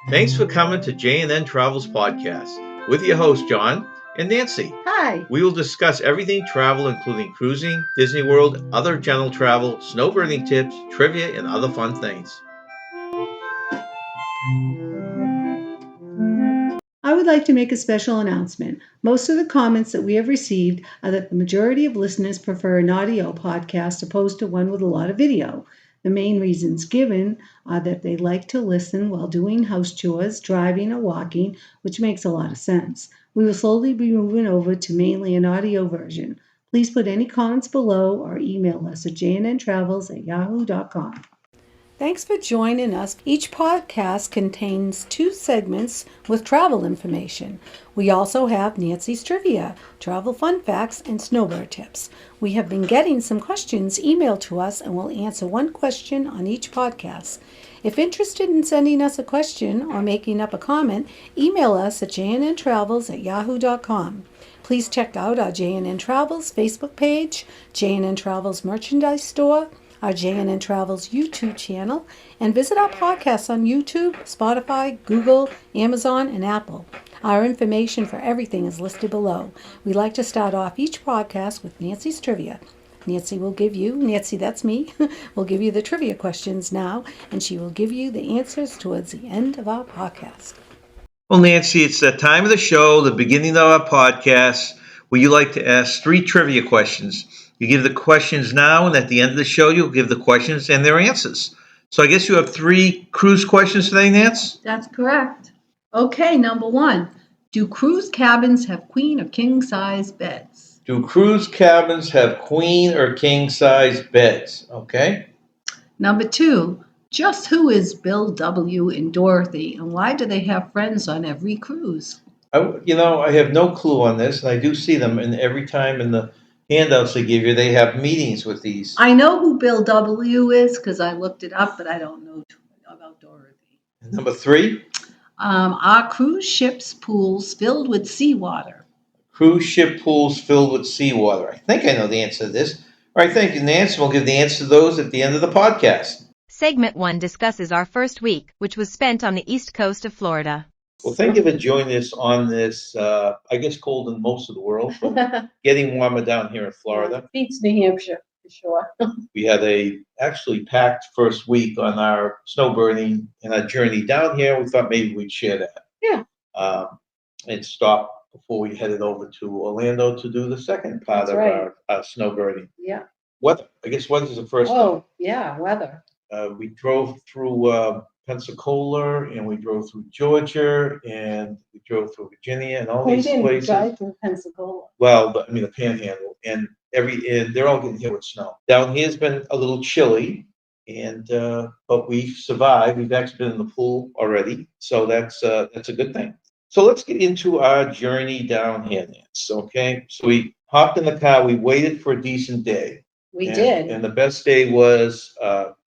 Thanks for coming to J&N Travels podcast with your hosts, John and Nancy. Hi. We will discuss everything travel, including cruising, Disney World, other general travel, snowbirding tips, trivia, and other fun things. I would like to make a special announcement. Most of the comments that we have received are that the majority of listeners prefer an audio podcast opposed to one with a lot of video. The main reasons given are that they like to listen while doing house chores, driving, or walking, which makes a lot of sense. We will slowly be moving over to mainly an audio version. Please put any comments below or email us at j&ntravels@yahoo.com. Thanks for joining us. Each podcast contains 2 segments with travel information. We also have Nancy's Trivia, travel fun facts, and snowbird tips. We have been getting some questions emailed to us and we'll answer one question on each podcast. If interested in sending us a question or making up a comment, email us at j&ntravels@yahoo.com. Please check out our J&N Travels Facebook page, J&N Travels merchandise store, our J&N Travels YouTube channel, and visit our podcasts on YouTube, Spotify, Google, Amazon, and Apple. Our information for everything is listed below. We like to start off each podcast with Nancy's Trivia. Nancy, that's me, will give you the trivia questions now, and she will give you the answers towards the end of our podcast. Well, Nancy, it's that time of the show, the beginning of our podcast, where you like to ask 3 trivia questions. You give the questions now, and at the end of the show, you'll give the questions and their answers. So I guess you have 3 cruise questions today, Nance? That's correct. Okay, number 1. Do cruise cabins have queen or king size beds? Do cruise cabins have queen or king size beds? Okay. Number 2. Just who is Bill W. and Dorothy, and why do they have friends on every cruise? I have no clue on this, and I do see them, and every time in the handouts they give you, they have meetings with these. I know who Bill W. is because I looked it up, but I don't know about Dorothy. Number 3. Are cruise ships pools filled with seawater? Cruise ship pools filled with seawater. I think I know the answer to this. All right, thank you, Nancy. We'll give the answer to those at the end of the podcast. Segment 1 discusses our first week, which was spent on the east coast of Florida. Well, thank you for joining us on this, I guess, cold in most of the world, but getting warmer down here in Florida. Beats New Hampshire, for sure. We had a actually packed first week on our snowbirding and our journey down here. We thought maybe we'd share that. Yeah. And stop before we headed over to Orlando to do the second part of our snowbirding. Yeah. Weather. I guess weather's the first thing. Oh, yeah, weather. We drove through Pensacola, and we drove through Georgia, and we drove through Virginia, and all these places. We didn't drive through Pensacola. Well, the Panhandle, and they're all getting hit with snow. Down here's been a little chilly, and but we've survived. We've actually been in the pool already, so that's a good thing. So let's get into our journey down here, Nance. Okay, so we hopped in the car. We waited for a decent day. We did. And the best day was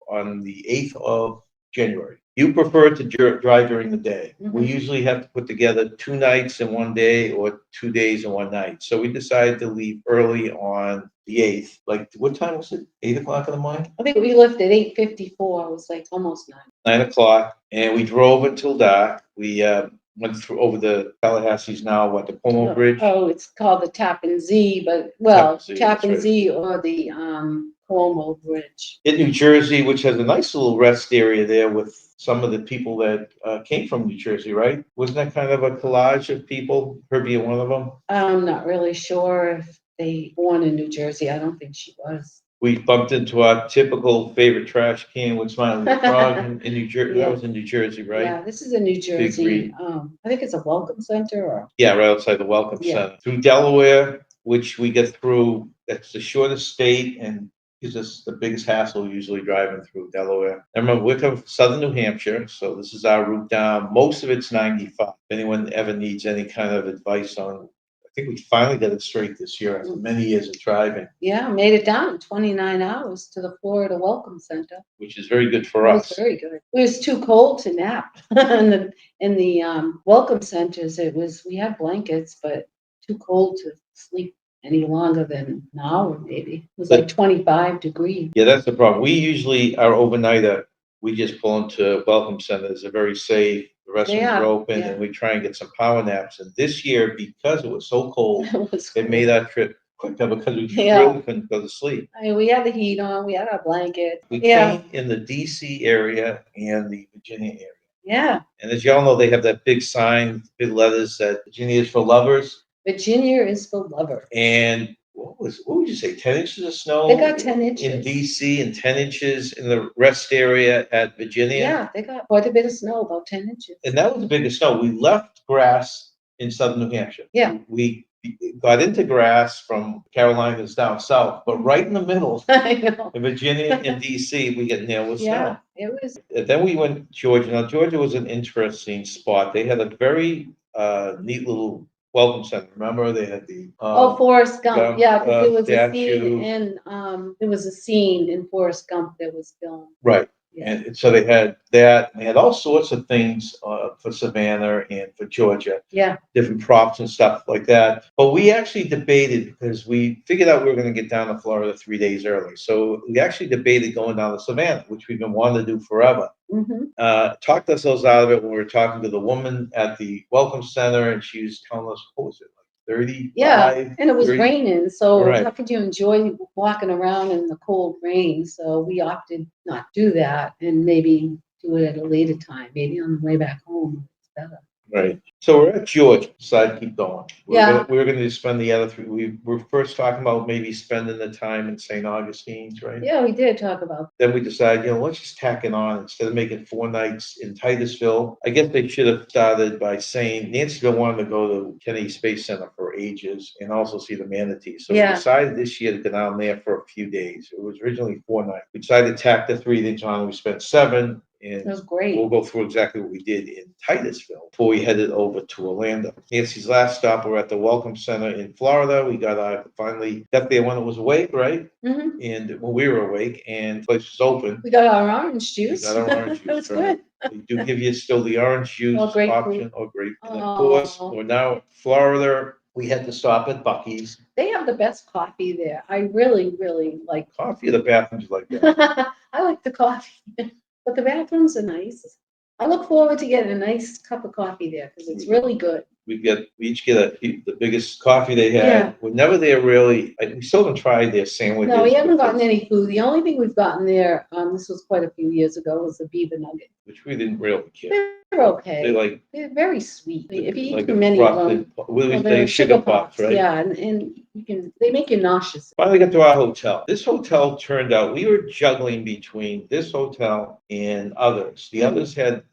on the 8th of January. You prefer to drive during the day. Mhm. We usually have to put together 2 nights in one day or 2 days in one night. So we decided to leave early on the 8th. Like, what time was it? 8 o'clock in the morning? I think we left at 8:54. It was like almost 9. 9 o'clock. And we drove until dark. We went through over the Tallahassee's now, the Como Bridge? Oh, it's called the Tappan Zee, but, Tappan Zee or the Como Bridge. In New Jersey, which has a nice little rest area there with some of the people that came from New Jersey, right? Wasn't that kind of a collage of people? Her being one of them? I'm not really sure if they born in New Jersey. I don't think she was. We bumped into our typical favorite trash can with Smiling Frog in New Jersey. Yeah. That was in New Jersey, right? Yeah, this is in New Jersey. I think it's a welcome center. Yeah, right outside the Welcome Center. Through Delaware, which we get through. That's the shortest state and gives us the biggest hassle usually driving through Delaware. I remember we're coming from southern New Hampshire, so this is our route down. Most of it's 95. If anyone ever needs any kind of advice on, I think we finally got it straight this year after many years of driving. Yeah, made it down in 29 hours to the Florida Welcome Center, which is very good for us. It was very good. It was too cold to nap in the Welcome Centers. We had blankets, but too cold to sleep any longer than an hour, maybe. It was like 25 degrees. Yeah, that's the problem. We usually, our overnighter, we just pull into Welcome Centers. They're very safe. The restrooms are open, and we try and get some power naps. And this year, because it was so cold, it made our trip quicker because we really couldn't go to sleep. I mean, we had the heat on, we had our blanket. We came in the DC area and the Virginia area. Yeah. And as y'all know, they have that big sign, big letters that Virginia is for lovers. Virginia is for lovers. And what would you say, 10 inches of snow? They got 10 inches. In DC and 10 inches in the rest area at Virginia. Yeah, they got quite a bit of snow, about 10 inches. And that was the biggest snow. We left grass in southern New Hampshire. Yeah. We got into grass from Carolinas down south, but right in the middle, I know. in Virginia and DC, we get nailed with snow. Yeah, it was. And then we went to Georgia. Now, Georgia was an interesting spot. They had a very neat little welcome center. Remember, they had the Forrest Gump. Yeah, because there was statue. a scene in there was a scene in Forrest Gump that was filmed. Right. Yeah. And so they had that. And they had all sorts of things for Savannah and for Georgia. Yeah. Different props and stuff like that. But we actually debated because we figured out we were going to get down to Florida 3 days early. So we actually debated going down to Savannah, which we've been wanting to do forever. Mm-hmm. Talked ourselves out of it when we were talking to the woman at the Welcome Center, and she was telling us, what was it, like 35? Yeah, and it was raining, so Right. how could you enjoy walking around in the cold rain? So we opted not to do that and maybe do it at a later time, maybe on the way back home. It's better. Right. So we're at Georgia. Decided to keep going. We were going to spend the other 3. We were first talking about maybe spending the time in St. Augustine's, right? Yeah, we did talk about. Then we decided, let's just tack it on instead of making 4 nights in Titusville. I guess they should have started by saying Nancyville wanted to go to Kennedy Space Center for ages and also see the manatees. So we decided this year to go down there for a few days. It was originally 4 nights. We decided to tack the 3 days on. We spent 7. And it was great. We'll go through exactly what we did in Titusville before we headed over to Orlando. Nancy's last stop, we're at the Welcome Center in Florida. We finally got there when it was awake, right? Mm-hmm. And when we were awake, and the place was open. We got our orange juice. We got our orange juice. It was good. We do give you still the orange juice option or grape. And of course, we're now in Florida. We had to stop at Buc-ee's. They have the best coffee there. I really, really like coffee. The bathrooms like that. I like the coffee. But the bathrooms are nice. I look forward to getting a nice cup of coffee there because it's really good. We each get the biggest coffee they had. Yeah. We're never there really. We still haven't tried their sandwiches. No, we haven't gotten any food. The only thing we've gotten there, this was quite a few years ago, was the beaver nugget. Which we didn't really care. They're okay. They're very sweet. If you eat too many of them, they're sugar pops, right? Yeah, and they make you nauseous. Finally got to our hotel. This hotel turned out, we were juggling between this hotel and others. The others had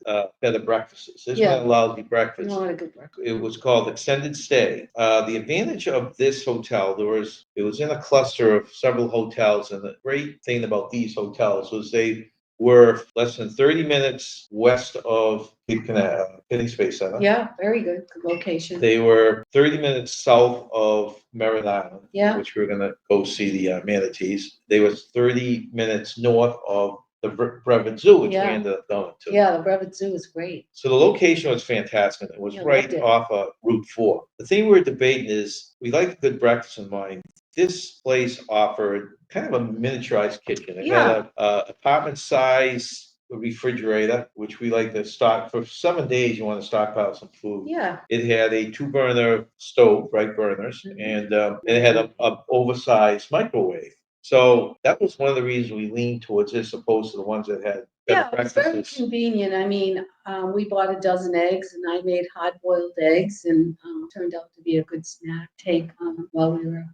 better breakfasts. This one had a lousy breakfast. Not a good breakfast. It was called extended stay. The advantage of this hotel, it was in a cluster of several hotels, and the great thing about these hotels was they were less than 30 minutes west of Kennedy Space Center. Yeah, very good location. They were 30 minutes south of Merritt Island, which we were going to go see the manatees. They were 30 minutes north of the Bevard Zoo, which we ended up going to. Yeah, the Bevard Zoo is great. So the location was fantastic. It was right off of Route 4. The thing we're debating is we like a good breakfast in mind. This place offered kind of a miniaturized kitchen. It had a apartment size refrigerator, which we like to stock for 7 days. You want to stockpile some food. Yeah. It had a 2-burner stove, bright burners, and it had a oversized microwave. So that was one of the reasons we leaned towards this, opposed to the ones that had better breakfasts. It's very convenient. I mean, we bought a dozen eggs, and I made hard-boiled eggs, and turned out to be a good snack take while we were,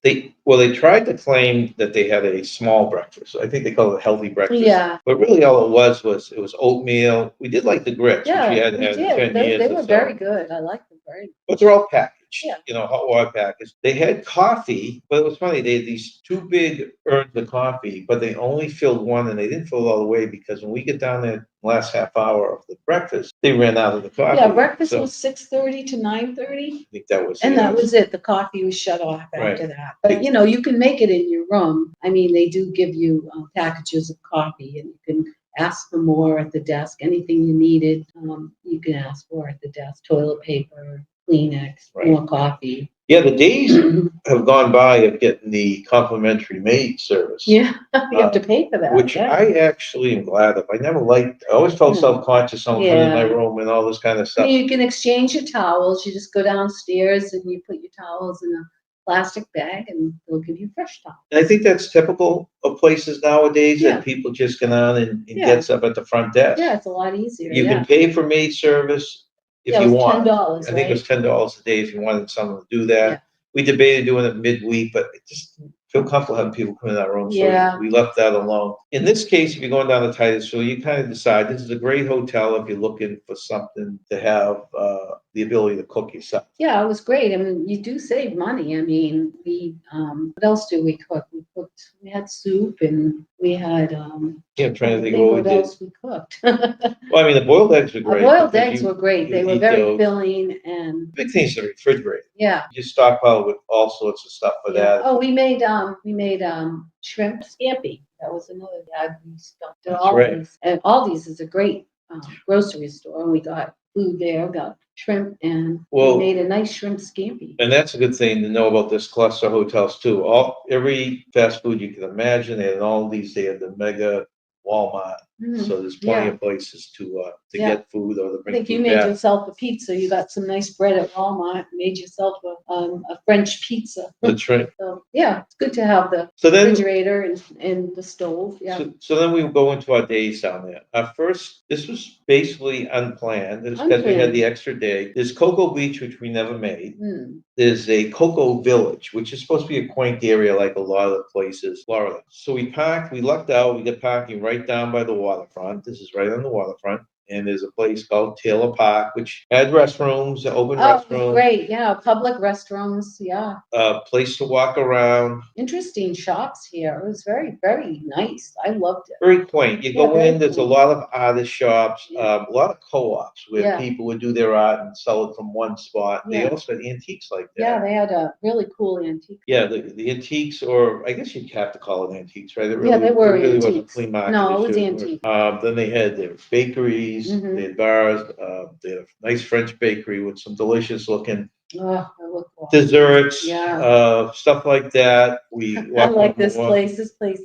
They tried to claim that they had a small breakfast. I think they call it a healthy breakfast. Yeah. But really, all it was oatmeal. We did like the grits, which we hadn't had in 10 years. They were very good. I liked them very much. But they're all packaged. Yeah. Hot water packaged. They had coffee, but it was funny. They had these 2 big urns of coffee, but they only filled one, and they didn't fill it all the way because when we get down there the last half hour of the breakfast, they ran out of the coffee. Yeah, breakfast was 6:30 to 9:30. I think that was that was it. The coffee was shut off after that. But, you can make it in your room. I mean, they do give you packages of coffee, and you can ask for more at the desk. Anything you needed, you can ask for at the desk. Toilet paper, Kleenex, more coffee. Yeah, the days have gone by of getting the complimentary maid service. Yeah, you have to pay for that. Which yeah. I actually am glad of. I never liked, I always felt Yeah. self-conscious, someone coming in my Yeah. room and all this kind of I stuff. mean, you can exchange your towels. You just go downstairs and you put your towels in a plastic bag and they'll give you fresh towels. And I think that's typical of places nowadays, Yeah. that people just get on and Yeah. get stuff at the front desk. Yeah, it's a lot easier. You yeah. can pay for maid service if Yeah, it you was want. $10, I think it was $10 a day if you wanted someone to do that. Yeah. We debated doing it midweek, but it just didn't feel comfortable having people come in our room, so Yeah. we left that alone. In this case, if you're going down to Titusville, you kind of decide this is a great hotel if you're looking for something to have the ability to cook yourself. Yeah, it was great. I mean, you do save money. I mean, what else do we cook? We had soup and we had, Yeah, I'm trying to think of what what we did. else we cooked. Well, I mean, the boiled eggs were great. Boiled because eggs you- were great. you They were eat very those. filling and, Big things to refrigerate. yeah. You stockpile with all sorts of stuff for Yeah. that. Oh, we made shrimp scampi. That was another. Yeah, we stuffed at That's right. Aldi's. And Aldi's is a great grocery store. And we got food there. Got shrimp and Well- we made a nice shrimp scampi. And that's a good thing to know about this cluster hotels too. Every fast food you can imagine, they had all these, they had the mega Walmart. So there's plenty Yeah. of places to Yeah. get food or to I bring think you food made back. yourself a pizza. You got some nice bread at Walmart. Made yourself a French pizza. That's right. So yeah, it's good to have the So then, refrigerator and the stove. Yeah. so then we go into our days down there. This was basically unplanned, it's because we had the extra day. There's Cocoa Beach, which we never made. There's a Cocoa Village, which is supposed to be a quaint area like a lot of the places, Florida. So we lucked out, we got parking right down by the waterfront. This is right on the waterfront. And there's a place called Taylor Park, which had restrooms, open restrooms. Great. Yeah, public restrooms. Yeah. A place to walk around. Interesting shops here. It was very, very nice. I loved it. Very quaint. You Yeah, go very in, there's a quaint. lot of artist shops, Yeah. a lot of co-ops where Yeah. people would do their art and sell it from one spot. They Yeah. also had antiques like that. Yeah, they had a really cool antique. Yeah, the antiques, or I guess you'd have to call it antiques, right? Yeah, they were it really wasn't antiques. flea market. No, it was issue. antique. Then they had their bakeries, Mhm. they had bars, they had a nice French bakery with some delicious looking Oh, it looked cool. desserts, Yeah. stuff like that. We I walked like up this and walked- place. This place,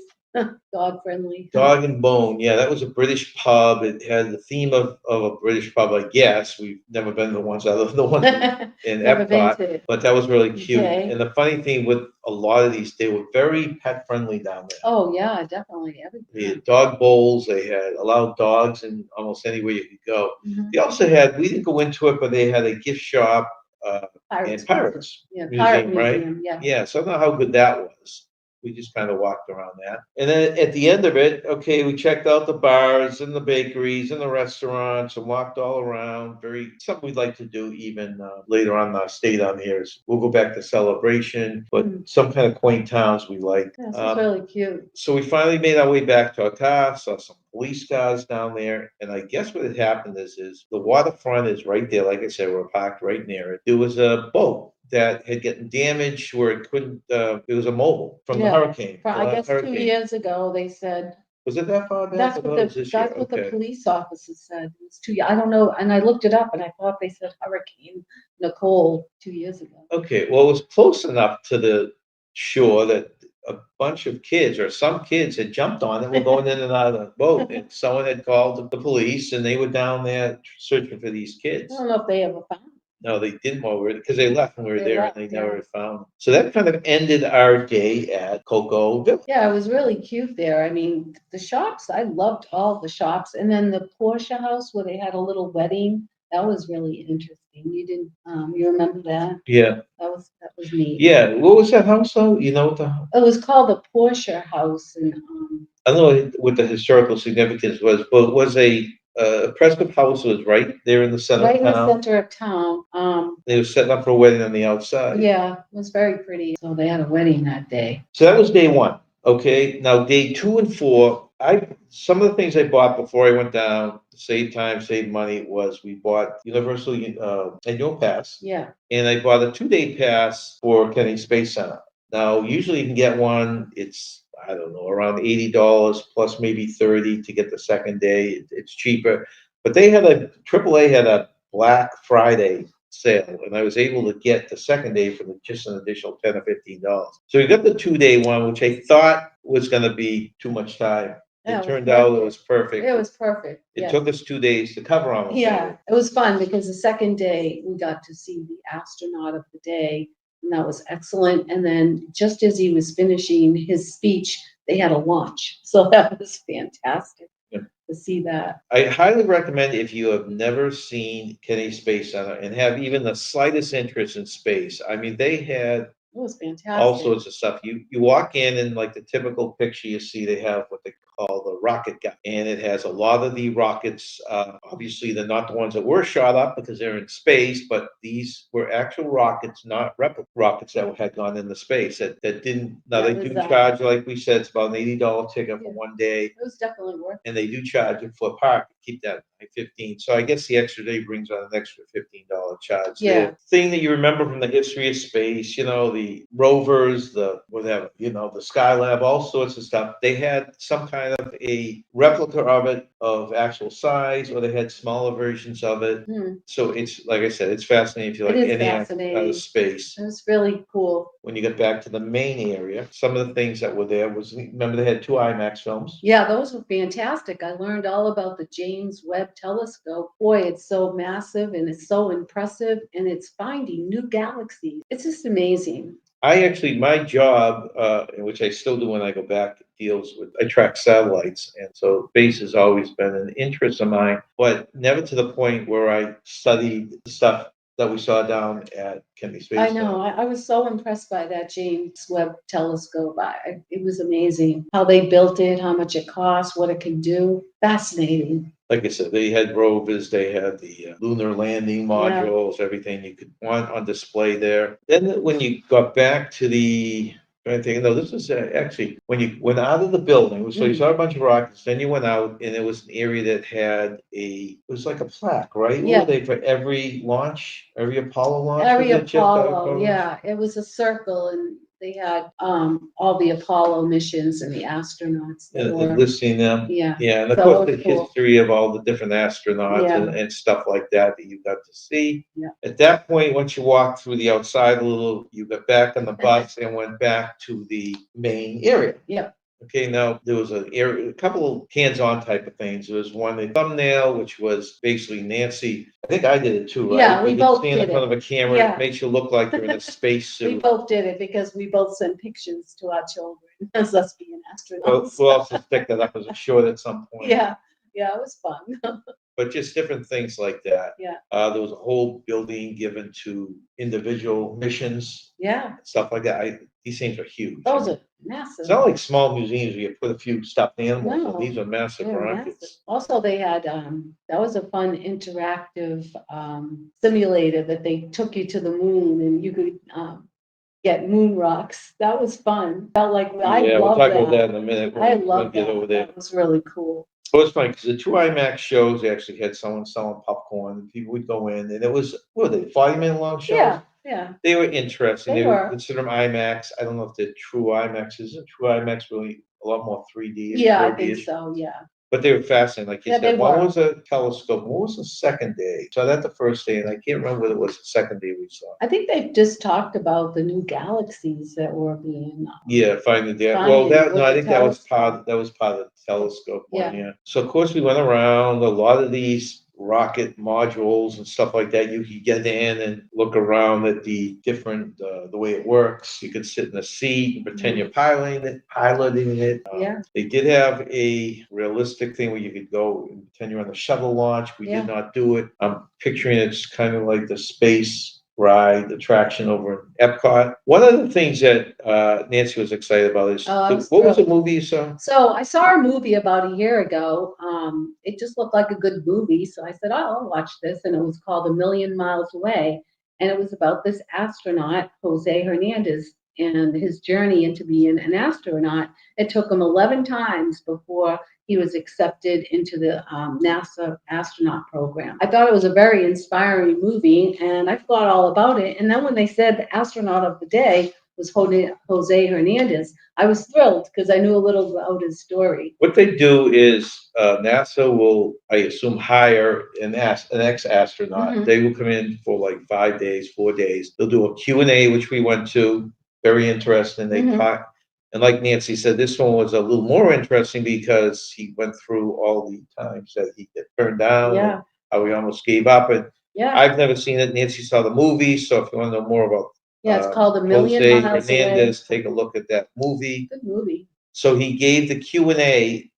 dog friendly. Dog and Bone, yeah, that was a British pub. It had the theme of a British pub, I guess. We've never been to the ones other than the one in Never been Epcot, to it. but that was really cute. Okay. And the funny thing with a lot of these, they were very pet friendly down there. Oh, yeah, definitely. They Everything. had dog bowls, they had allowed dogs in almost anywhere you could go. Mhm. They also had, we didn't go into it, but they had a gift shop and Pirates Yeah, Museum, Pirate right? Museum, yeah. Yeah, so I don't know how good that was. We just kind of walked around that. And then at the end of it, okay, we checked out the bars and the bakeries and the restaurants and walked all around. Something we'd like to do even later on in our stay down here is we'll go back to Celebration, but some kind of quaint towns we like. Yeah, this was really cute. So we finally made our way back to our car, saw some police cars down there, and I guess what had happened is the waterfront is right there. Like I said, we're parked right near it. There was a boat that had gotten damaged where it couldn't, it was a mobile from the Yeah. hurricane. the I last guess 2 hurricane. years ago, they said, Was it that far back? that's I what thought it was this year. that's what the Okay. police officer said. It was I don't know, and I looked it up and I thought they said Hurricane Nicole 2 years ago. Okay, well, it was close enough to the shore that a bunch of kids or some kids had jumped on it, were going in and out of the boat, and someone had called the police and they were down there searching for these kids. I don't know if they ever found them. No, they didn't while we were, because they left when we were They there left, and they yeah. never found them. So that kind of ended our day at Cocoa Village. Yeah, it was really cute there. I mean, the shops, I loved all the shops. And then the Porsche house where they had a little wedding, that was really interesting. You didn't, you remember that? Yeah, That was neat. yeah. What was that house though? You know what It was called the Porsche house and, I don't know what the historical significance was, but it was a Prescott House was right there in the center right of in the town. center of town. They were setting up for a wedding on the outside. Yeah, it was very pretty. So they had a wedding that day. So that was day one. Okay, now day 2 and 4, some of the things I bought before I went down, to save time, save money, was we bought Universal annual pass, Yeah. and I bought a 2-day pass for Kennedy Space Center. Now, usually you can get one, it's, I don't know, around $80 plus maybe 30 to get the second day. It's cheaper. But they had AAA had a Black Friday sale, and I was able to get the second day for just an additional $10 or $15. So we got the 2-day one, which I thought was going to be too much time. Yeah, It turned out it was perfect. It was perfect. It Yeah. took us 2 days to cover almost Yeah, everything. it was fun because the second day we got to see the astronaut of the day, and that was excellent. And then just as he was finishing his speech, they had a launch. So that was fantastic to see that. I highly recommend if you have never seen Kennedy Space Center and have even the slightest interest in space. I mean, they had It was fantastic. all sorts of stuff. You walk in and like the typical picture you see, they have what they call the rocket guy, and it has a lot of the rockets. Obviously, they're not the ones that were shot up because they're in space, but these were actual rockets, not replica rockets that had gone into space that didn't. Now That they was, do charge, like we said, it's about an $80 ticket for Yeah. one day. It was definitely worth it. And they do charge you for a park. Keep that at 15. So I guess the extra day brings on an extra $15 charge. Yeah. The thing that you remember from the history of space, the rovers, the whatever, the Skylab, all sorts of stuff. They had some kind of a replica of it of actual size, or they had smaller versions of it. So it's, like I said, it's fascinating if you like It is any out fascinating. of space. It was really cool. When you get back to the main area, some of the things that were there was, remember they had 2 IMAX films. Yeah, those were fantastic. I learned all about the James Webb Telescope. Boy, it's so massive and it's so impressive, and it's finding new galaxies. It's just amazing. My job, which I still do when I go back, deals with, I track satellites. And so space has always been an interest of mine, but never to the point where I studied the stuff that we saw down at Kennedy Space I Center. know. I was so impressed by that James Webb Telescope. It was amazing how they built it, how much it cost, what it can do. Fascinating. Like I said, they had rovers, they had the lunar landing modules, everything you could want on display there. Then when you got back to this is actually when you went out of the building. So you saw a bunch of rockets, then you went out, and it was an area that had it was like a plaque, right? Yeah. What were they for every launch, every Apollo launch? Every was it just Apollo, yeah, it was a circle, and they had all the Apollo missions and the astronauts that And were, listing them. yeah. Yeah, and of So course, the it was cool. history of all the different astronauts Yeah. and stuff like that you got to see. Yeah. At that point, once you walked through the outside a little, you got back on the bus and went back to the main area. Yep. Okay, now there was a couple of hands-on type of things. There was one, the thumbnail, which was basically Nancy. I think I did it too, right? Yeah, we You could both stand in did front it. of a camera. Yeah. It makes you look like you're in a spacesuit. We both did it because we both sent pictures to our children as us being astronauts. We'll also stick that up as a short at some point. Yeah, it was fun. But just different things like that. Yeah. There was a whole building given to individual missions, Yeah, stuff like that. These things are huge. those are massive. It's not like small museums where you put a few stuffed animals. No, These are massive They're rockets. massive. Also, they had that was a fun interactive simulator that they took you to the moon, and you could get moon rocks. That was fun. Felt like I Yeah, we'll love talk that. about that in a minute. I We'll love get that. over there. That was really cool. It was funny because the 2 IMAX shows, they actually had someone selling popcorn, and people would go in, and it was, what were they, 40-minute long shows? Yeah. They were interesting. They They would were. consider them IMAX. I don't know if they're true IMAX. Isn't true IMAX really a lot more 3D? and Yeah, I 4D think -ish? so. Yeah. But they were fascinating. Like you Yeah, they said, one were. was a telescope. What was the second day? So that the first day, and I can't remember whether it was the second day we saw. I think they've just talked about the new galaxies that were being. Yeah, finding the Finding with I the think that was part telescope. of the telescope one. Yeah. Yeah. So of course we went around a lot of these rocket modules and stuff like that. You could get in and look around at the different the way it works. You could sit in a seat and pretend you're piloting it. Yeah. They did have a realistic thing where you could go and pretend you're on the shuttle launch. We Yeah. did not do it. I'm picturing it's kind of like the space ride attraction over in Epcot. One of the things that Nancy was excited about is what was the movie you saw? So I saw a movie about a year ago. It just looked like a good movie. So I said, oh, I'll watch this. And it was called A Million Miles Away. And it was about this astronaut, Jose Hernandez, and his journey into being an astronaut. It took him 11 times before he was accepted into the NASA astronaut program. I thought it was a very inspiring movie, and I forgot all about it. And then when they said the astronaut of the day was Jose Hernandez. I was thrilled because I knew a little about his story. What they do is NASA will, I assume, hire an ex-astronaut. Mhm. They will come in for like 5 days, 4 days. They'll do a Q&A, which we went to. Very interesting. They Mhm. talk, and like Nancy said, this one was a little more interesting because he went through all the times that he got turned down, Yeah. and how he almost gave up. And Yeah. I've never seen it. Nancy saw the movie, so if you want to know more about Yeah, it's called A Million Jose Miles Away. Hernandez, take a look at that movie. Good movie. So he gave the Q&A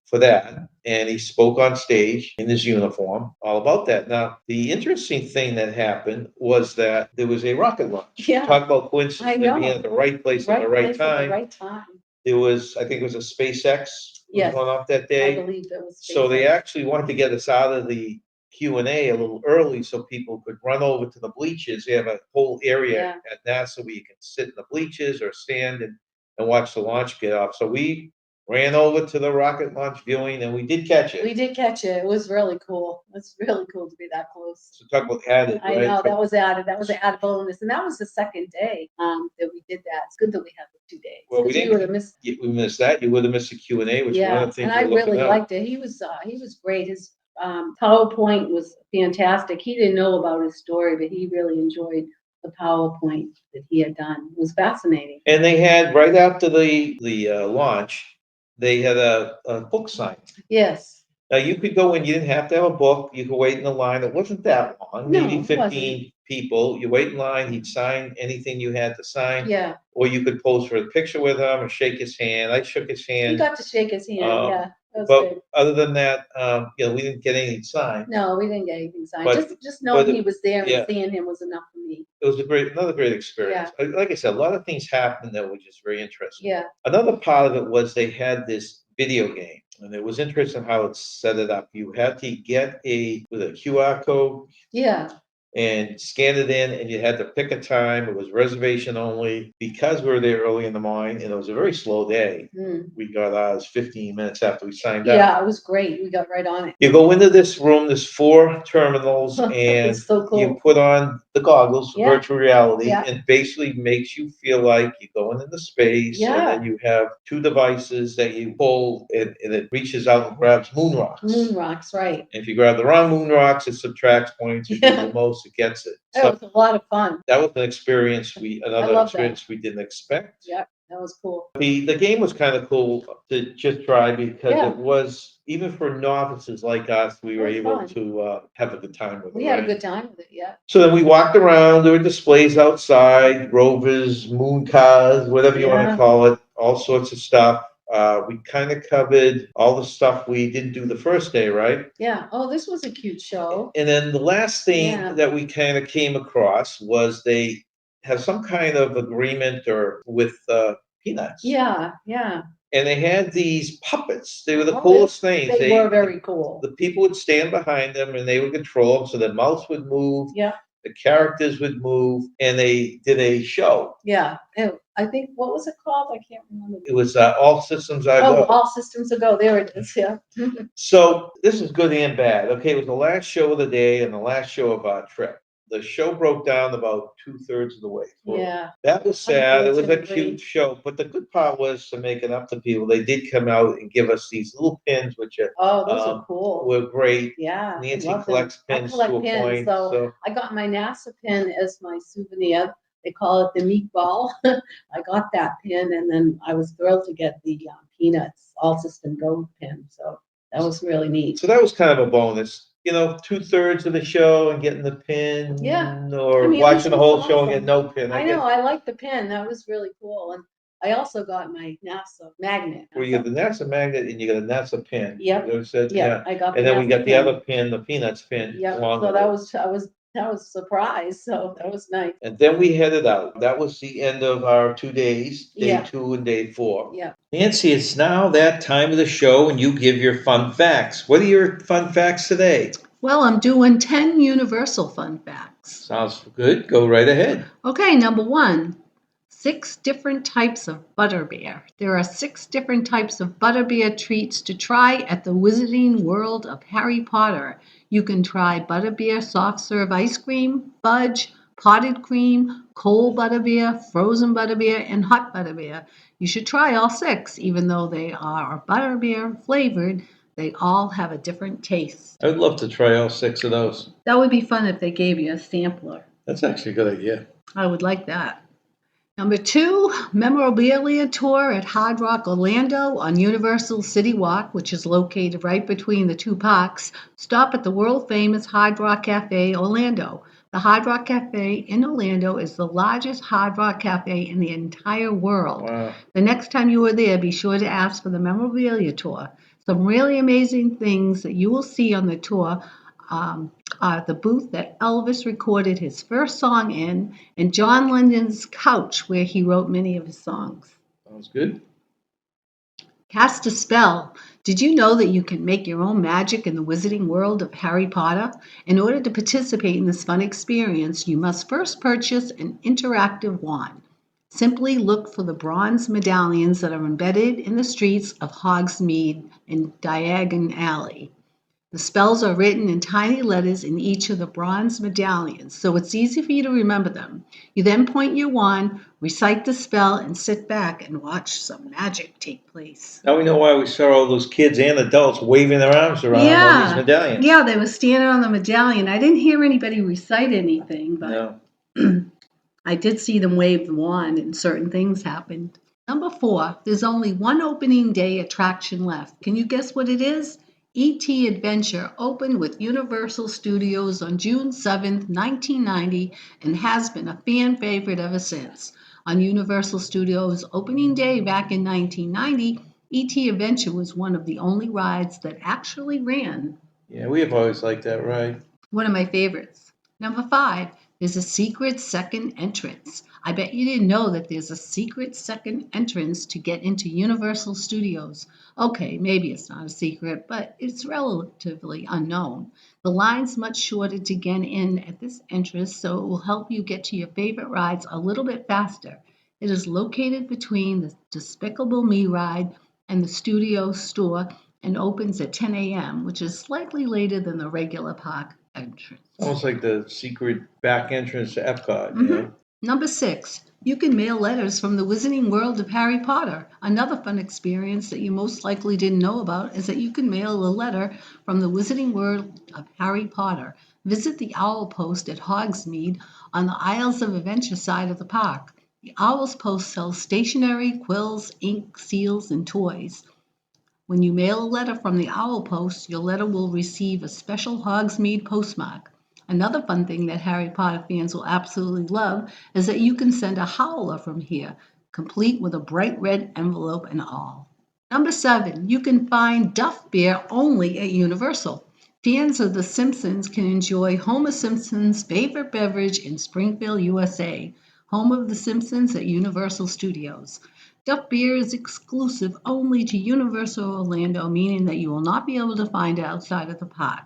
for that, and he spoke on stage in his uniform, all about that. Now, the interesting thing that happened was that there was a rocket launch. Yeah. Talk about I coincidence, know. being at the right place at the right place at the time. right time. There was, I think it was a SpaceX was Yes. going off that I day. believe it was. So they SpaceX. actually wanted to get us out of the Q&A a little early so people could run over to the bleachers. They have a whole area at NASA where you can sit in the bleachers or stand and watch the launch get off. So we ran over to the rocket launch viewing, and we did catch We it. did catch it. It was really cool. It's really cool to be that close. So talk about added, I right? know that was added. That was an added bonus, and that was the second day that we did that. It's good that we have the 2 days. Well, we 'Cause you didn't- would have missed. We missed that. You would have missed the Q&A, which is one of the things and I we're looking really at. liked it. He was great. His PowerPoint was fantastic. He didn't know about his story, but he really enjoyed the PowerPoint that he had done. It was fascinating. And they had, right after the launch, they had a book signing. Yes. Now, you could go in, you didn't have to have a book, you could wait in the line, it wasn't that long, No, maybe it 15 people, you wait in line, he'd sign anything you had to sign, Yeah. or you could pose for a picture with him or shake his hand. I shook his You hand, got to shake his hand. Yeah. That was but good. other than that, we didn't get anything signed. No, we didn't get anything signed. But- Just knowing but he was there yeah. and seeing him was enough for me. It was another great experience. Like I said, a lot of things happened that were just very interesting. Yeah. Another part of it was they had this video game, and it was interesting how it set it up. You had to get with a QR code Yeah. and scan it in, and you had to pick a time. It was reservation only. Because we were there early in the morning, and it was a very slow day, we got ours 15 minutes after we signed up. Yeah, it was great. We got right on it. You go into this room, there's 4 terminals, and It's so cool. you put on the goggles for Yeah. virtual reality, Yeah. and basically makes you feel like you're going into space, and Yeah. then you have 2 devices that you pull, and it reaches out and grabs moon rocks. Moon rocks, right. And if you grab the wrong moon rocks, it subtracts points. If you do Yeah. the most, it gets it. That So was a lot of fun. that was an experience another love experience we didn't expect. Yeah, that was cool. The game was kind of cool to just try because Yeah. it was, even for novices like us, we were It was able fun. to have a good time with it. We had a right? good time with it. Yeah. So then we walked around, there were displays outside, rovers, moon cars, whatever you want to Yeah. call it, all sorts of stuff. We kind of covered all the stuff we didn't do the first day, right? Yeah. Oh, this was a cute show. And then the last thing Yeah. that we kind of came across was they have some kind of agreement or with Peanuts. Yeah. Yeah. And they had these puppets. They were the Oh, coolest things. They were very cool. The people would stand behind them and they would control them. So the mouse would move, Yeah. the characters would move, and they did a show. Yeah. I think, what was it called? I can't remember. It was All Systems Are Go. All Systems Are Go. There it is. Yeah. So this is good and bad. Okay, it was the last show of the day and the last show of our trip. The show broke down about 2/3 of the way through. Yeah. That was sad. It was a Unfortunately. cute show, but the good part was, to make it up to people, they did come out and give us these little pins, which Oh, those are cool. were great. Yeah. I Nancy love them. collects I pins collect to a pins, point. so So I got my NASA pin as my souvenir. They call it the meatball. I got that pin, and then I was thrilled to get the Peanuts All System Go pin. So that was really neat. that was kind of a bonus. 2/3 of the show and getting the pin, Yeah. or I mean, it watching the was whole show and awesome. getting no pin. I know. I like the pin. That was really cool. And I also got my NASA magnet. Where you get the NASA magnet and you get a NASA pin. Yep. You know what I said? Yeah, I got. And then we NASA got the pin. other pin, the Peanuts pin. Yeah. along So with that it. was a surprise. So that was nice. And then we headed out. That was the end of our 2 days, day Yeah. 2 and day 4. Yeah. Nancy, it's now that time of the show when you give your fun facts. What are your fun facts today? Well, I'm doing 10 universal fun facts. Sounds good. Go right ahead. Okay, number 1. 6 different types of butterbeer. There are 6 different types of butterbeer treats to try at the Wizarding World of Harry Potter. You can try butterbeer soft serve ice cream, fudge, potted cream, cold butterbeer, frozen butterbeer, and hot butterbeer. You should try all 6, even though they are butterbeer flavored. They all have a different taste. I would love to try all 6 of those. That would be fun if they gave you a sampler. That's actually a good idea. I would like that. Number 2, memorabilia tour at Hard Rock Orlando on Universal City Walk, which is located right between the 2 parks. Stop at the world-famous Hard Rock Cafe, Orlando. The Hard Rock Cafe in Orlando is the largest Hard Rock Cafe in the entire world. Wow. The next time you are there, be sure to ask for the memorabilia tour. Some really amazing things that you will see on the tour are the booth that Elvis recorded his first song in, and John Lennon's couch where he wrote many of his songs. Sounds good. Cast a spell. Did you know that you can make your own magic in the wizarding world of Harry Potter? In order to participate in this fun experience, you must first purchase an interactive wand. Simply look for the bronze medallions that are embedded in the streets of Hogsmeade and Diagon Alley. The spells are written in tiny letters in each of the bronze medallions, so it's easy for you to remember them. You then point your wand, recite the spell, and sit back and watch some magic take place. Now we know why we saw all those kids and adults waving their arms around all these medallions. Yeah, they were standing on the medallion. I didn't hear anybody recite anything, but No. I did see them wave the wand and certain things happened. Number 4, there's only one opening day attraction left. Can you guess what it is? E.T. Adventure opened with Universal Studios on June 7, 1990, and has been a fan favorite ever since. On Universal Studios opening day back in 1990, E.T. Adventure was one of the only rides that actually ran. Yeah, we have always liked that ride. One of my favorites. Number 5, there's a secret second entrance. I bet you didn't know that there's a secret second entrance to get into Universal Studios. Okay, maybe it's not a secret, but it's relatively unknown. The line's much shorter to get in at this entrance, so it will help you get to your favorite rides a little bit faster. It is located between the Despicable Me ride and the Studio store and opens at 10 a.m., which is slightly later than the regular park entrance. Almost like the secret back entrance to Epcot. You know? Number 6, you can mail letters from the Wizarding World of Harry Potter. Another fun experience that you most likely didn't know about is that you can mail a letter from the Wizarding World of Harry Potter. Visit the Owl Post at Hogsmeade on the Isles of Adventure side of the park. The Owl's Post sells stationery, quills, ink, seals, and toys. When you mail a letter from the Owl Post, your letter will receive a special Hogsmeade postmark. Another fun thing that Harry Potter fans will absolutely love is that you can send a howler from here, complete with a bright red envelope and all. Number 7, you can find Duff Beer only at Universal. Fans of The Simpsons can enjoy Homer Simpson's favorite beverage in Springfield, USA, home of The Simpsons at Universal Studios. Duff Beer is exclusive only to Universal Orlando, meaning that you will not be able to find it outside of the park.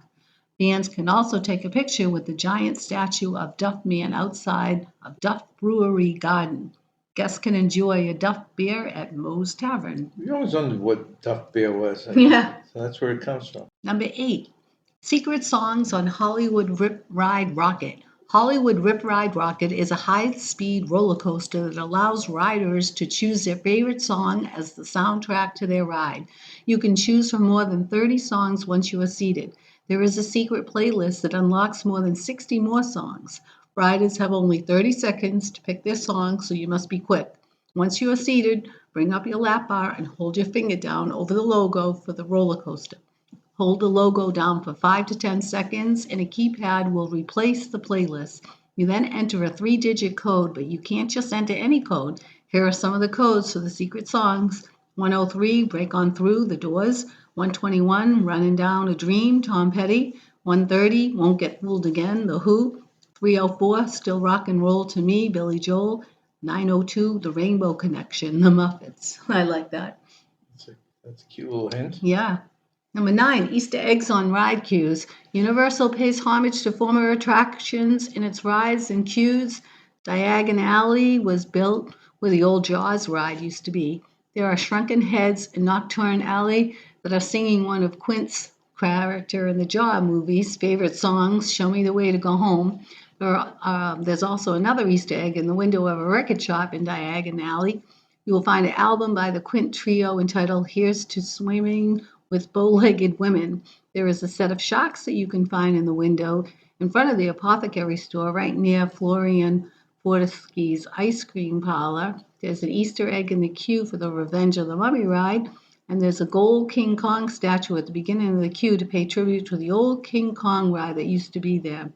Fans can also take a picture with the giant statue of Duff Man outside of Duff Brewery Garden. Guests can enjoy a Duff Beer at Moe's Tavern. We always wondered what Duff Beer was. Yeah. So that's where it comes from. Number 8, secret songs on Hollywood Rip Ride Rocket. Hollywood Rip Ride Rocket is a high-speed roller coaster that allows riders to choose their favorite song as the soundtrack to their ride. You can choose from more than 30 songs once you are seated. There is a secret playlist that unlocks more than 60 more songs. Riders have only 30 seconds to pick their song, so you must be quick. Once you are seated, bring up your lap bar and hold your finger down over the logo for the roller coaster. Hold the logo down for 5 to 10 seconds, and a keypad will replace the playlist. You then enter a 3-digit code, but you can't just enter any code. Here are some of the codes for the secret songs. 103, Break On Through, The Doors. 121, Running Down a Dream, Tom Petty. 130, Won't Get Fooled Again, The Who. 304, Still Rock and Roll to Me, Billy Joel. 902, The Rainbow Connection, The Muppets. I like that. That's a cute little hint. Yeah. Number 9, Easter eggs on ride queues. Universal pays homage to former attractions in its rides and queues. Diagon Alley was built where the old Jaws ride used to be. There are shrunken heads in Nocturne Alley that are singing one of Quint's character in the Jaws movies' favorite songs, Show Me the Way to Go Home. There's also another Easter egg in the window of a record shop in Diagon Alley. You will find an album by the Quint Trio entitled Here's to Swimming with Bow-Legged Women. There is a set of sharks that you can find in the window in front of the apothecary store right near Florian Fortescue's ice cream parlor. There's an Easter egg in the queue for the Revenge of the Mummy ride, and there's a gold King Kong statue at the beginning of the queue to pay tribute to the old King Kong ride that used to be there.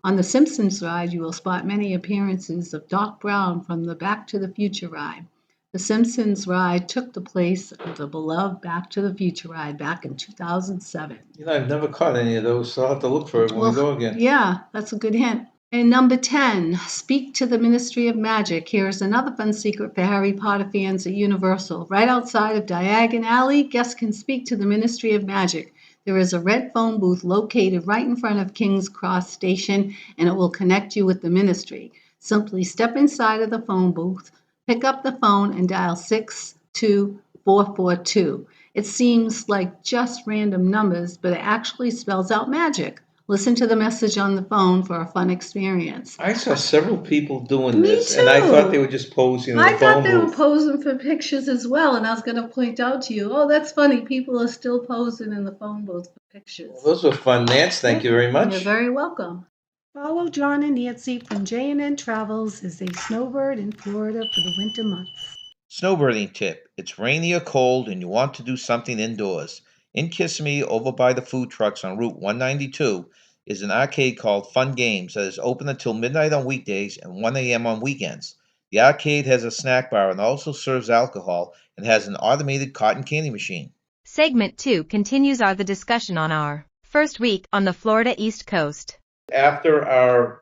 On the Simpsons ride, you will spot many appearances of Doc Brown from the Back to the Future ride. The Simpsons ride took the place of the beloved Back to the Future ride back in 2007. I've never caught any of those, so I'll have to look for it when we go again. Yeah, that's a good hint. And number 10, speak to the Ministry of Magic. Here's another fun secret for Harry Potter fans at Universal. Right outside of Diagon Alley, guests can speak to the Ministry of Magic. There is a red phone booth located right in front of King's Cross Station, and it will connect you with the ministry. Simply step inside of the phone booth, pick up the phone, and dial 62442. It seems like just random numbers, but it actually spells out magic. Listen to the message on the phone for a fun experience. I saw several people doing Me this, and I too. thought they were just posing in the I thought phone they were booth. posing for pictures as well, and I was going to point out to you, oh, that's funny. People are still posing in the phone booth for pictures. Well, those were fun, Nance. Thank you very much. You're very welcome. Follow John and Nancy from j&ntravels as they snowbird in Florida for the winter months. Snowbirding tip. It's rainy or cold and you want to do something indoors. In Kissimmee, over by the food trucks on Route 192, is an arcade called Fun Games that is open until midnight on weekdays and 1 a.m. on weekends. The arcade has a snack bar and also serves alcohol and has an automated cotton candy machine. Segment 2 continues the discussion on our first week on the Florida East Coast. After our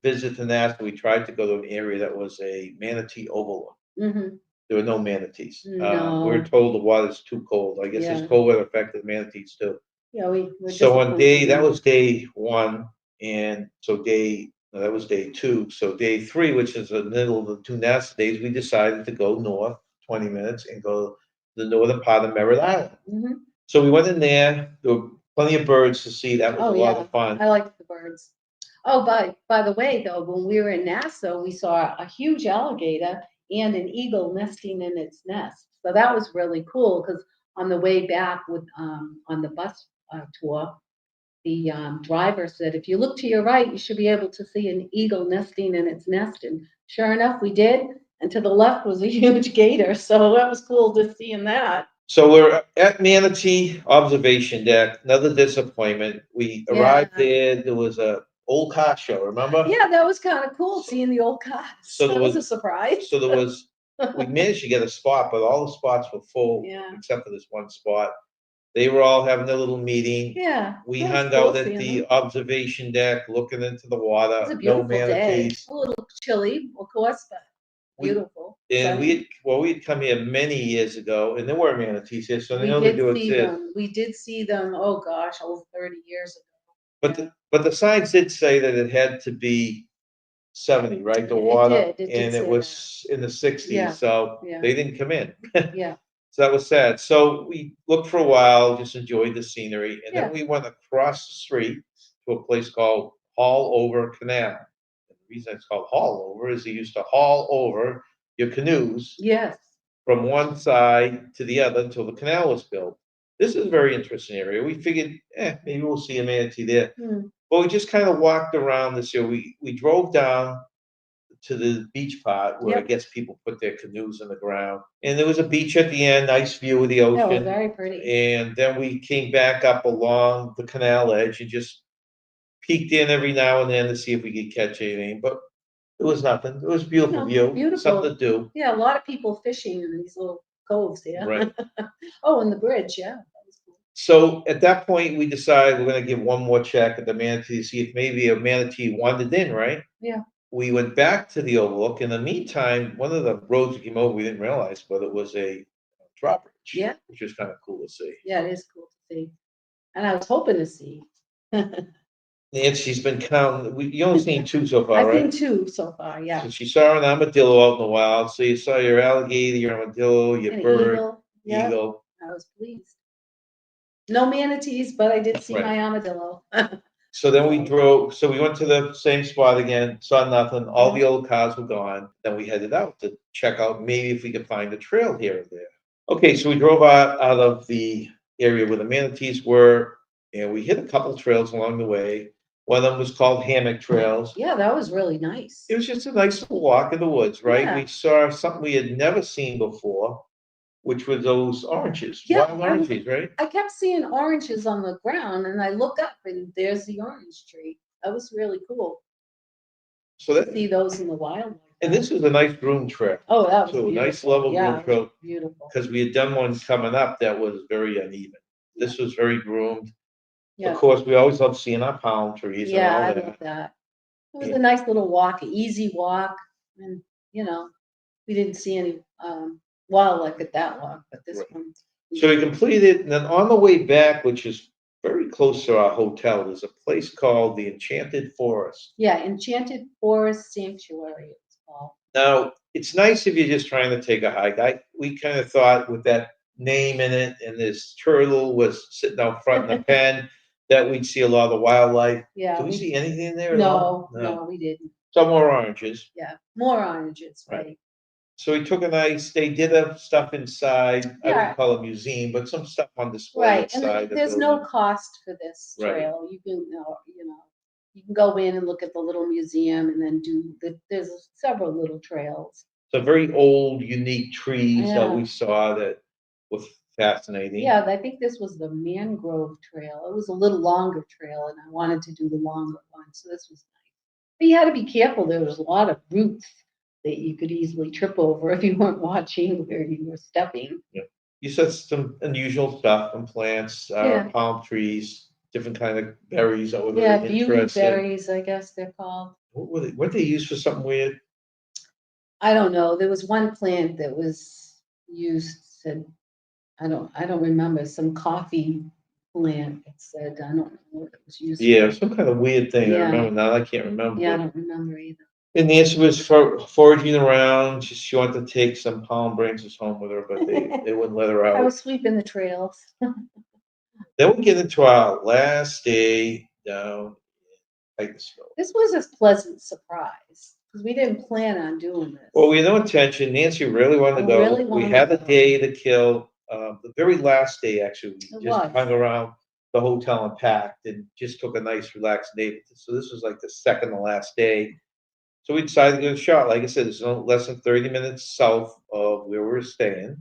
visit to Nassau, we tried to go to an area that was a manatee overlook. Mm-hmm. There were no manatees. No. We were told the water's too cold. I guess Yeah. this cold weather affected manatees too. Yeah, we're So on disappointed. that was day 1, and so that was day 2. So day 3, which is the middle of the 2 Nassau days, we decided to go north 20 minutes and go to the northern part of Merritt Island. Mm-hmm. So we went in there. There were plenty of birds to see. That was a lot of fun. I liked the birds. Oh, by the way, though, when we were in Nassau, we saw a huge alligator and an eagle nesting in its nest. So that was really cool because on the way back on the bus tour, the driver said, if you look to your right, you should be able to see an eagle nesting in its nest. And sure enough, we did. And to the left was a huge gator. So that was cool to see that. So we're at Manatee Observation Deck. Another disappointment. We arrived there. There was a old car show. Remember? Yeah, that was kind of cool seeing the old cars. So that was a surprise. So there was. We managed to get a spot, but all the spots were full except for this one spot. They were all having their little meeting. Yeah. We hung out at the observation deck, looking into the water. It was a beautiful day. A little chilly, of course, but beautiful. And we had come here many years ago, and there were manatees here, so they know we they do exist. We did see them. Oh gosh, over 30 years ago. But the signs did say that it had to be 70, right? The water, it did and it was in the 60s, so they didn't come in. Yeah. So that was sad. So we looked for a while, just enjoyed the scenery, and then we went across the street to a place called Haul Over Canal. And the reason it's called Haul Over is they used to haul over your canoes from one side to the other until the canal was built. This is a very interesting area. We figured, maybe we'll see a manatee there. But we just kind of walked around this area. We drove down to the beach part where I guess people put their canoes in the ground. And there was a beach at the end, nice view of the ocean. Yeah, it was very pretty. And then we came back up along the canal edge and just peeked in every now and then to see if we could catch anything. But it was nothing. It was a beautiful view. Beautiful. Something to do. Yeah, a lot of people fishing in these little coves here. Right. Oh, and the bridge, That was cool. So at that point, we decided we're going to give one more check at the manatee to see if maybe a manatee wandered in, right? Yeah. We went back to the overlook. In the meantime, one of the roads that came over, we didn't realize, but it was a drawbridge. Yeah. Which was kind of cool to see. Yeah, it is cool to see. And I was hoping to see. Nancy's been counting. You only seen 2 so far, right? I've seen 2 so far, yeah. So she saw an armadillo out in the wild. So you saw your alligator, your armadillo, your bird, eagle. I was pleased. No manatees, but I did see my armadillo. So then we drove, so we went to the same spot again, saw nothing, all the old cars were gone. Then we headed out to check out maybe if we could find a trail here or there. Okay, so we drove out of the area where the manatees were, and we hit a couple trails along the way. One of them was called Hammock Trails. Yeah, that was really nice. It was just a nice little walk in the woods, right? Yeah. We saw something we had never seen before, which were those oranges, Yeah, wild oranges, right? I kept seeing oranges on the ground, and I look up, and there's the orange tree. That was really cool So to that, see those in the wild. and this was a nice groomed trail. Oh, that was So a beautiful. nice level Yeah, groomed trail, beautiful. because we had done one coming up that was very uneven. This was very groomed. Yeah, Of course, we always love seeing our palm trees and yeah, all I that. love that. It was Yeah. a nice little walk, easy walk, and you know, we didn't see any wildlife at that walk, but this Right. one. So we completed, and then on the way back, which is very close to our hotel, there's a place called the Enchanted Forest. Yeah, Enchanted Forest Sanctuary, it's called. Now, it's nice if you're just trying to take a hike. We kind of thought with that name in it and this turtle was sitting out front in the pen that we'd see a lot of the wildlife. Yeah. Did we see anything there at all? No, we didn't. Some more oranges. Yeah, more oranges, Right. right? So we took they did have stuff inside. I Yeah. wouldn't call it a museum, but some stuff on display Right, inside and the there's no building. cost for this Right. trail. You can, you can go in and look at the little museum and then there's several little trails. Some very old, unique trees that Yeah. we saw that was fascinating. Yeah, I think this was the mangrove trail. It was a little longer trail and I wanted to do the longer one, so this was nice. But you had to be careful. There was a lot of roots that you could easily trip over if you weren't watching where you were stepping. You said some unusual stuff and plants, Yeah. palm trees, different kind of berries that were Yeah, very beauty interesting. berries, I guess they're called. What were they? What they used for something weird? I don't know. There was one plant that was used to, I don't remember, some coffee plant. It said, I don't know what it was used Yeah, for. some kind of weird thing. I Yeah. remember now. I can't remember. Yeah, I But- don't remember either. And Nancy was foraging around. She wanted to take some palm branches home with her, but they wouldn't let her I out. was sweeping the trails. Then we get into our last day down in Titusville. This was a pleasant surprise because we didn't plan on doing this. Well, we had no intention. Nancy really wanted to I go. really We wanted had to a go. day to kill. The very last day, actually, we It just was. hung around the hotel and packed and just took a nice, relaxed day. So this was like the second to last day. So we decided to give it a shot. Like I said, it's no less than 30 minutes south of where we're staying,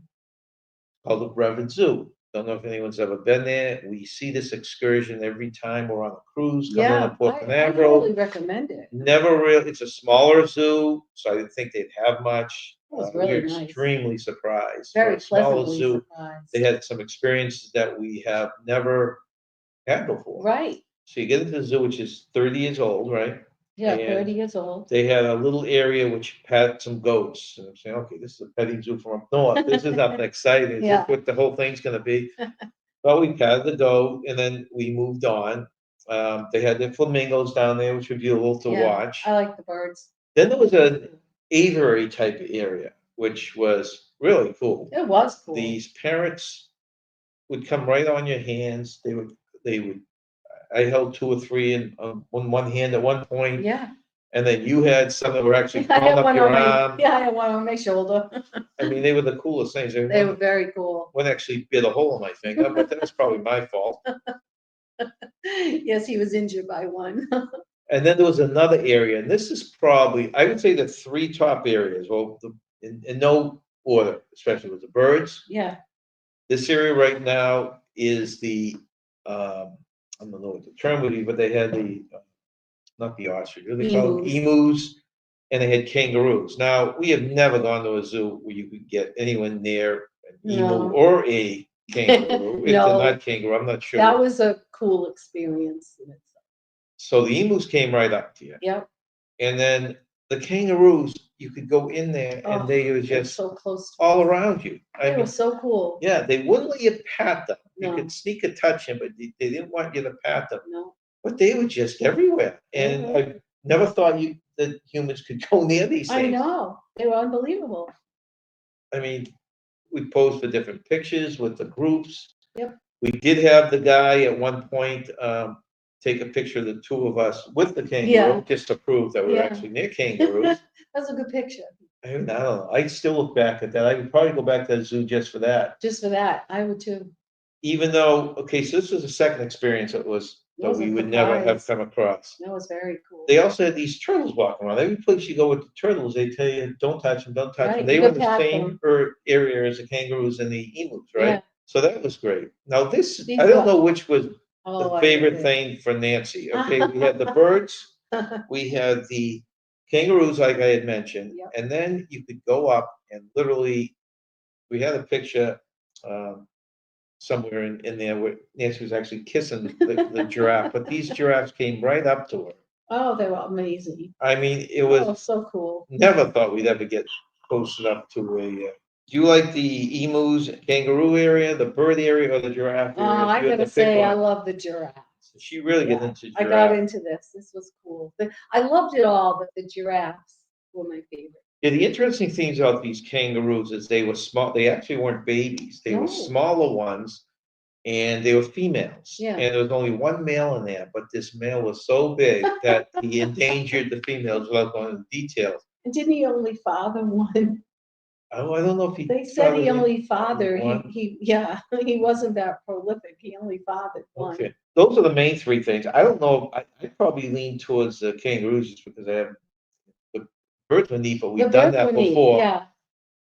called the Bevard Zoo. Don't know if anyone's ever been there. We see this excursion every time we're on a cruise coming Yeah, on Port I Canaveral. really recommend it. Never really. It's a smaller zoo, so I didn't think they'd have much. It was We really were nice. extremely surprised. Very For a smaller pleasantly zoo, surprised. they had some experiences that we have never had before. Right. So you get into the zoo, which is 30 years old, right? Yeah, And 30 years old. they had a little area which had some goats. And I'm saying, okay, this is a petting zoo from up north. This is nothing exciting. Is Yeah. this what the whole thing's going to be? Well, we patted the goat and then we moved on. They had the flamingos down there, which would be a little to Yeah, watch. I like the birds. Then there was an aviary type of area, which was really cool. It was cool. These parrots would come right on your hands. They would. I held two or three in on one hand at one point, Yeah. and then you had some that were actually I crawling had up one your on my, arm. yeah, I had one on my shoulder. I mean, they were the coolest things. They were very cool. One actually bit a hole in my finger, but that was probably my fault. Yes, he was injured by one. And then there was another area, and this is probably, I would say, the three top areas. Well, in no order, especially with the birds. Yeah. This area right now is the, I don't know what the term would be, but they had not the ostrich, what do they call them? Emus, and they had kangaroos. Now, we have never gone to a zoo where you could get anyone near an emu No. or a kangaroo. If they're No. not kangaroo, I'm not sure. That was a cool experience in itself. So the emus came right up to you. Yep. And then the kangaroos, you could go in there Oh, and they were They were just so close. all around you. I They mean, were so cool. yeah, they wouldn't let you pat them. You No. could sneak a touch in, but they didn't want you to pat them. No. But they were just everywhere. And Mhm. I never thought that humans could go near these I things. know. They were unbelievable. I mean, we posed for different pictures with the groups. Yep. We did have the guy at one point take a picture of the two of us with the kangaroo, Yeah. just to prove that we're Yeah. actually near kangaroos. That's a good picture. I don't know. I still look back at that. I would probably go back to the zoo just for that. Just for that, I would too. Even though, okay, so this was the second experience that we would never have come across. That was very cool. They also had these turtles walking around. Every place you go with the turtles, they tell you, don't touch them, don't touch Right, them. They you were in could the pat same area as the kangaroos and the emus, right? Yeah. So that was great. Now These I don't are- know which was Oh, the I favorite get it. thing for Nancy. Okay, we had the birds, we had the kangaroos, like I had mentioned, Yep. and then you could go up and literally, we had a picture somewhere in there where Nancy was actually kissing the giraffe, but these giraffes came right up to her. Oh, they were amazing. I mean, it Oh, was so cool. never thought we'd ever get posted up to a. Do you like the emus, kangaroo area, the bird area, or the giraffe Oh, area? If I you had gotta to pick say, I one. love the giraffe. She really Yeah, get into I giraffe. got into this. This was cool. I loved it all, but the giraffes were my favorite. Yeah, the interesting things about these kangaroos is they were small. They actually weren't babies. They were No. smaller ones, and they were females. Yeah. And there was only one male in there, but this male was so big that he endangered the females without going into details. And didn't he only father one? Oh, I don't know if he. They said he fathered only fathered. one. He he wasn't that prolific. He only fathered one. Okay, those are the main three things. I don't know. I probably lean towards the kangaroos just because I have the birds were neat, but we've The done birds that were neat, before. yeah.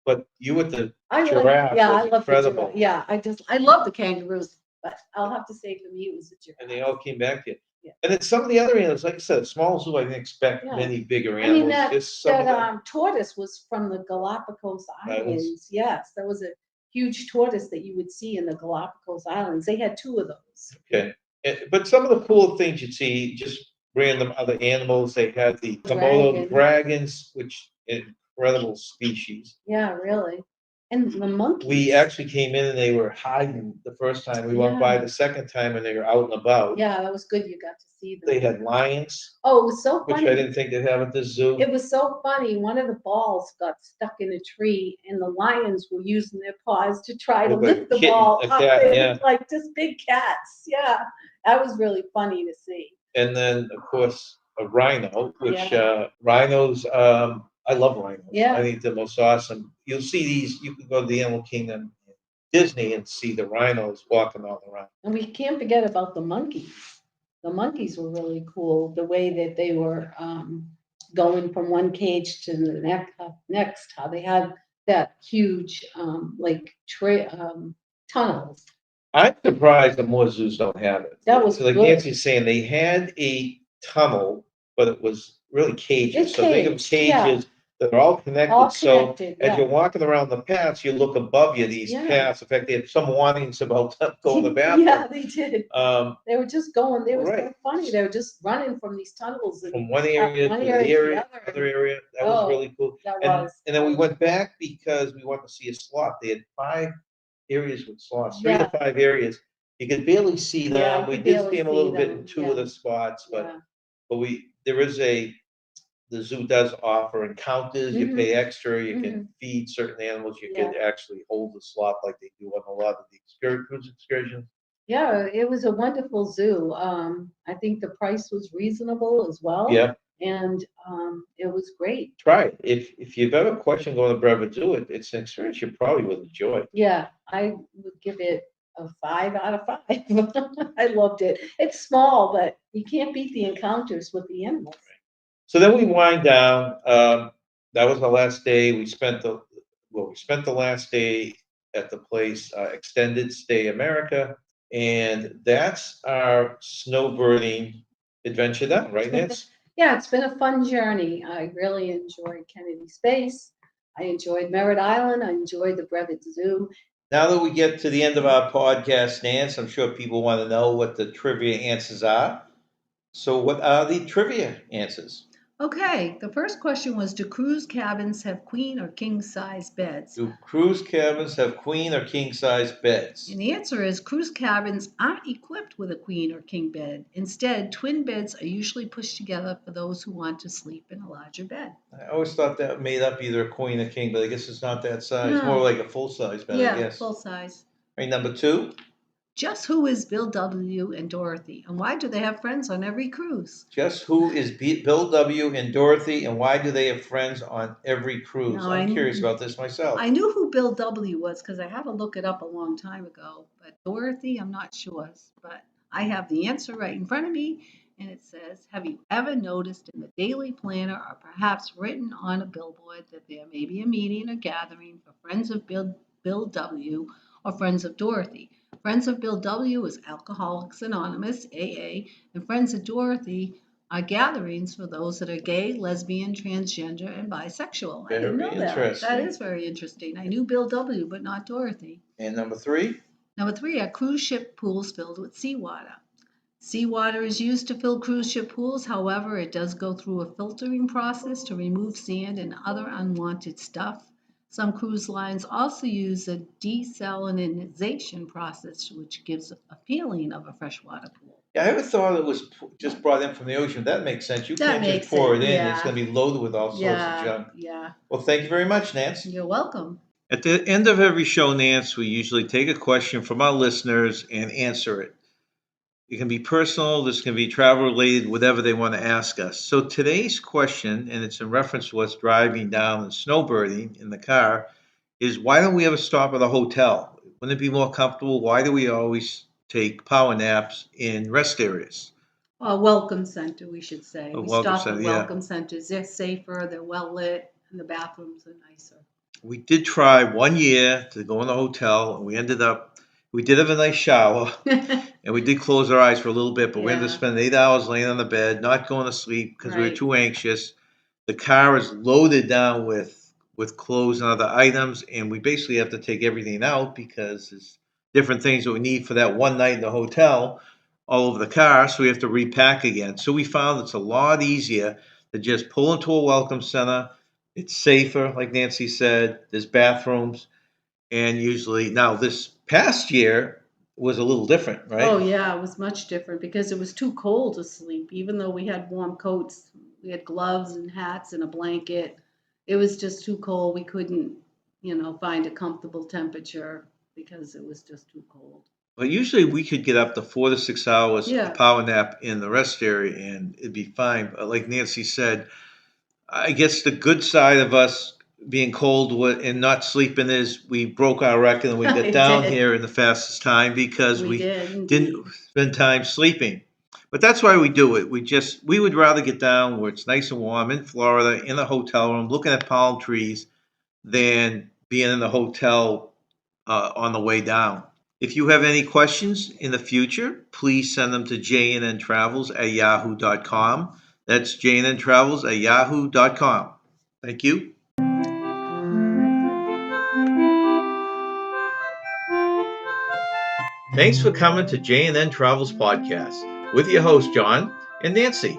But you with the I giraffe yeah, I was love the incredible, giraffe. Yeah, I love the kangaroos, but I'll have to say for me it was the giraffe. and they all came back to you. Yeah. And then some of the other animals, like I said, small zoo, I didn't expect Yeah. many bigger I mean, animals. Just some of them. that tortoise was from the Galapagos Islands. Islands. Yes, that was a huge tortoise that you would see in the Galapagos Islands. They had two of those. Okay, but some of the cool things you'd see, just random other animals. They had the Komodo Dragon. dragons, which incredible species. Yeah, really. And the monkeys. We actually came in and they were hiding the first time. We went by Yeah. the second time and they were out and about. Yeah, that was good. You got to see them. They had lions, Oh, it was so which funny. I didn't think they'd have at the zoo. It was so funny. One of the balls got stuck in a tree, and the lions were using their paws to try to Looked like lift a the kitten, ball a up. cat, They yeah. looked like just big cats. Yeah, that was really funny to see. And then, of course, a rhino, which Yeah. rhinos, I love rhinos. Yeah. I think they're most awesome. You'll see these, you can go to the Animal Kingdom, Disney, and see the rhinos walking all around. And we can't forget about the monkeys. The monkeys were really cool. The way that they were going from one cage to the next, how they had that huge tunnels. I'm surprised that more zoos don't have it. That was like good. Nancy's saying, they had a tunnel, but it was really cages. It's So think of caged, yeah. cages that are all connected. All So connected, as yeah. you're walking around the paths, you look above you, these Yeah. paths. In fact, they had some warnings about going to the bathroom. Yeah, they did. They were just going. They were so Right. funny. They were just running from these tunnels. And From one area one to area the to the area, other. other area. That was Oh, really cool. that And, was. and then we went back because we wanted to see a sloth. They had 5 areas with sloths, 3 Yeah. to 5 areas. You could barely see them. Yeah, you We could did barely see them a see little bit them, in 2 yeah. of the spots, but Yeah. there is the zoo does offer encounters. You Mhm. pay extra. You can feed certain animals. You can actually hold the sloth like they do on a lot of the cruise excursions. Yeah, it was a wonderful zoo. I think the price was reasonable as well. Yeah. And it was great. Try it. If you've ever questioned going to Bevard Zoo, it's an experience you probably would enjoy. Yeah, I would give it a 5 out of 5. I loved it. It's small, but you can't beat the encounters with the animals. So then we wind down. That was the last day. We spent the last day at the place, Extended Stay America, and that's our snowbirding adventure done, right, Nancy? Yeah, it's been a fun journey. I really enjoyed Kennedy Space. I enjoyed Merritt Island. I enjoyed the Bevard Zoo. Now that we get to the end of our podcast, Nance, I'm sure people want to know what the trivia answers are. So what are the trivia answers? Okay, the first question was, do cruise cabins have queen or king size beds? Do cruise cabins have queen or king size beds? And the answer is cruise cabins aren't equipped with a queen or king bed. Instead, twin beds are usually pushed together for those who want to sleep in a larger bed. I always thought that made up either a queen or king, but I guess it's not that size. No. More like a full size bed, I Yeah, guess. full size. All right, number 2. Just who is Bill W. and Dorothy, and why do they have friends on every cruise? Just who is Bill W. and Dorothy, and why do they have friends on every cruise? Now, I'm curious about this myself. I knew who Bill W. was because I had to look it up a long time ago, but Dorothy, I'm not sure. But I have the answer right in front of me, and it says, have you ever noticed in the Daily Planner or perhaps written on a billboard that there may be a meeting or gathering for friends of Bill W. or friends of Dorothy? Friends of Bill W. is Alcoholics Anonymous, AA, and Friends of Dorothy are gatherings for those that are gay, lesbian, transgender, and bisexual. I didn't know Very that. interesting. That is very interesting. I knew Bill W., but not Dorothy. And number 3? Number 3 are cruise ship pools filled with seawater. Seawater is used to fill cruise ship pools. However, it does go through a filtering process to remove sand and other unwanted stuff. Some cruise lines also use a desalinization process, which gives a feeling of a freshwater pool. Yeah, I ever thought it was just brought in from the ocean. That makes sense. You That can't makes just pour it, it in. yeah. It's going to be loaded with all sorts of junk. Yeah. Well, thank you very much, Nance. You're welcome. At the end of every show, Nance, we usually take a question from our listeners and answer it. It can be personal, this can be travel related, whatever they want to ask us. So today's question, and it's in reference to us driving down and snowbirding in the car, is why don't we ever stop at a hotel? Wouldn't it be more comfortable? Why do we always take power naps in rest areas? A welcome center, we should say. A We welcome stop center, at yeah. welcome centers. They're safer, they're well lit, and the bathrooms are nicer. We did try one year to go in a hotel, and we did have a nice shower, and we did close our eyes for a little bit, but we ended up Yeah. spending 8 hours laying on the bed, not going to sleep because we were Right. too anxious. The car is loaded down with clothes and other items, and we basically have to take everything out because there's different things that we need for that one night in the hotel all over the car, so we have to repack again. So we found it's a lot easier to just pull into a welcome center. It's safer, like Nancy said. There's bathrooms, and usually now this past year was a little different, right? Oh, yeah, it was much different because it was too cold to sleep. Even though we had warm coats, we had gloves and hats and a blanket. It was just too cold. We couldn't, find a comfortable temperature because it was just too cold. But usually we could get up to 4 to 6 hours Yeah. a power nap in the rest area, and it'd be fine. But like Nancy said, I guess the good side of us being cold and not sleeping is we broke our record and we got We down did. here in the fastest time because We we did, indeed. didn't spend time sleeping. But that's why we do it. We would rather get down where it's nice and warm in Florida in a hotel room looking at palm trees than being in the hotel on the way down. If you have any questions in the future, please send them to j&ntravels@yahoo.com. That's j&ntravels@yahoo.com. Thank you. Thanks for coming to J&N Travels Podcast with your host, John and Nancy.